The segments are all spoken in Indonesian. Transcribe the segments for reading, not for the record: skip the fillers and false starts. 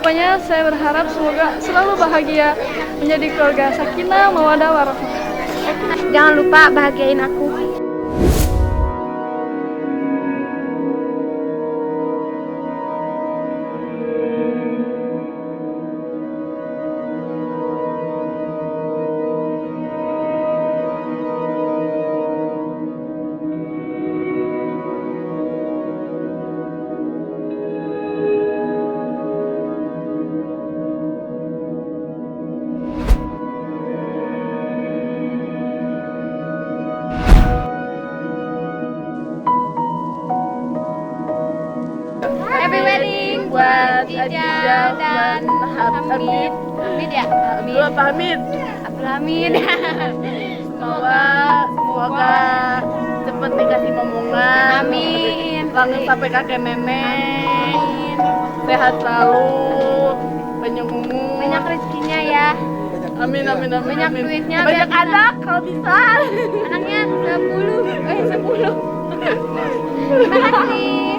Pokoknya saya berharap semoga selalu bahagia, menjadi keluarga sakinah, mawaddah, warahmah. Jangan lupa bahagiain aku. Happy wedding buat Adija dan Hamid. Hamid ya? Hamid. Abdul Hamid. Semoga cepet dikasih momongan. Amin. Langgeng sampai kakek nenek. Sehat selalu. Panjang umur. Banyak rezekinya ya. Amin. Banyak amin. duitnya. Banyak anak kalau bisa. Anaknya 10. Terima kasih.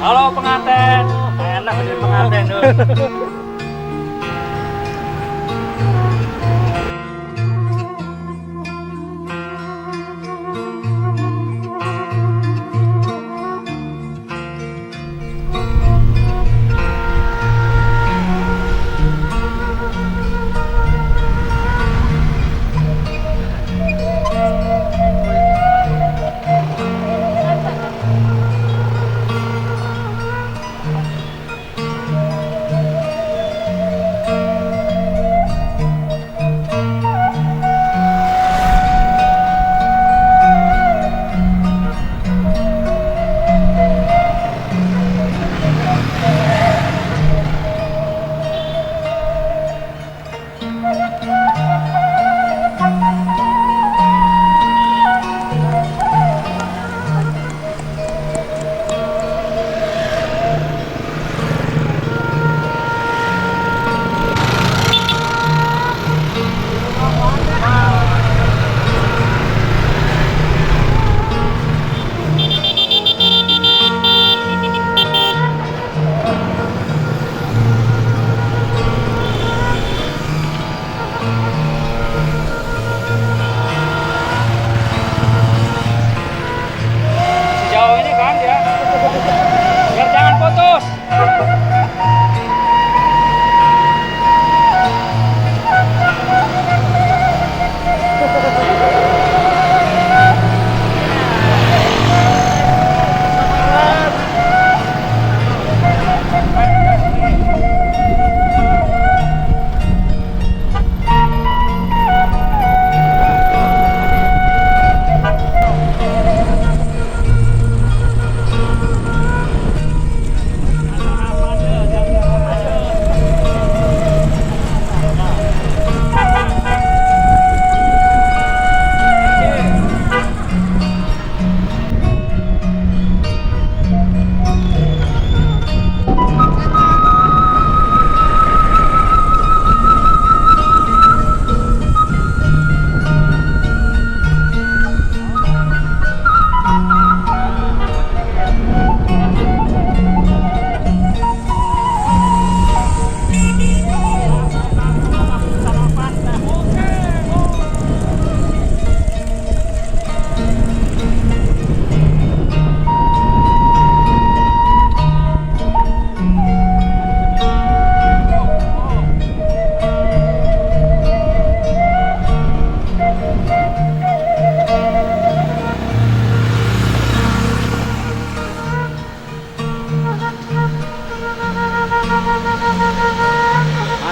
Halo pengantin, enak jadi pengantin tuh.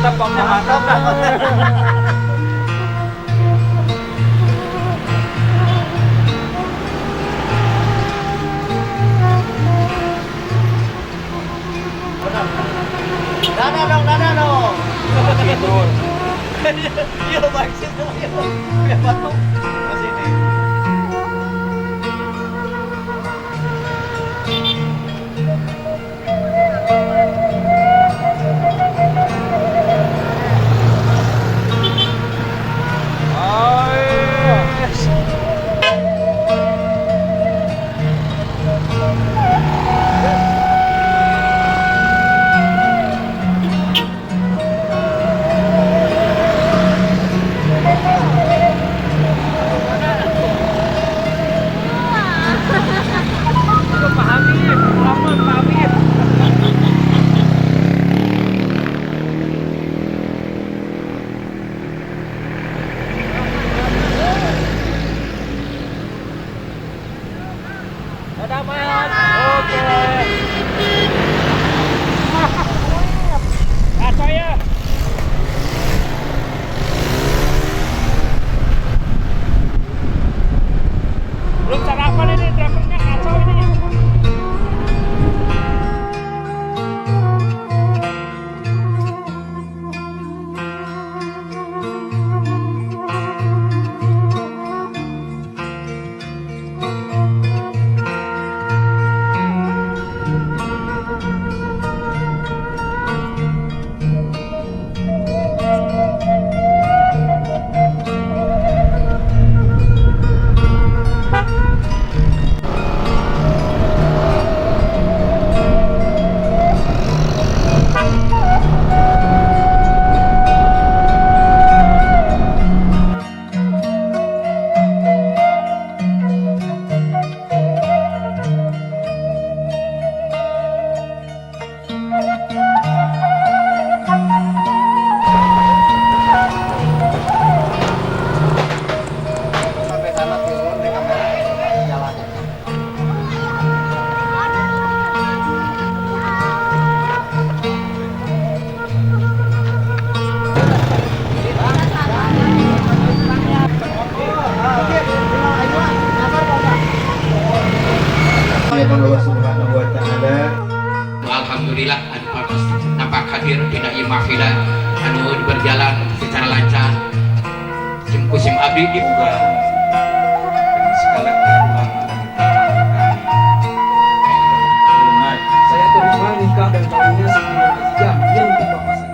Mantap, pokoknya mantap. Dana dong. Tidur. Iya, baik sih. Iya, batuk. Masih ini. Belum sarapan ini, drivernya kacau ini. Sampai sana turun di kamera jalan. Allah Subhanahu wa taala. Alhamdulillah nampak hadir dina ieu mahfilah anu berjalan secara lancar. Musim abdi dibuka dengan segala kekurangan dan Saya terima nikah dan kawinnya sebelum jam yang untuk Bapak saya.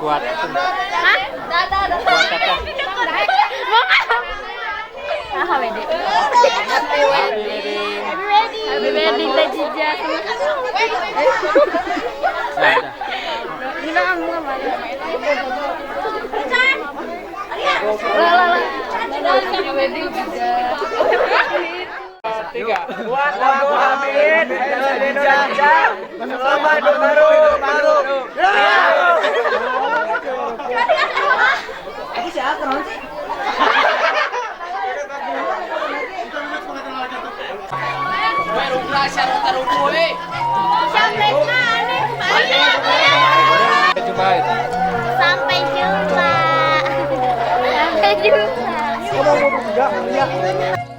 buat Hah? buat teteh. Happy wedding. Happy wedding. Happy wedding Lejija. Nah, Gila kamu ngapain? Happy wedding juga. tiga. Buat Abu Hamid dan Jaja. Selamat baru. Aku siapa nanti? Sampai mana? Jumpa. Sampai jumpa. Sampai jumpa. Kamu mau juga? Iya.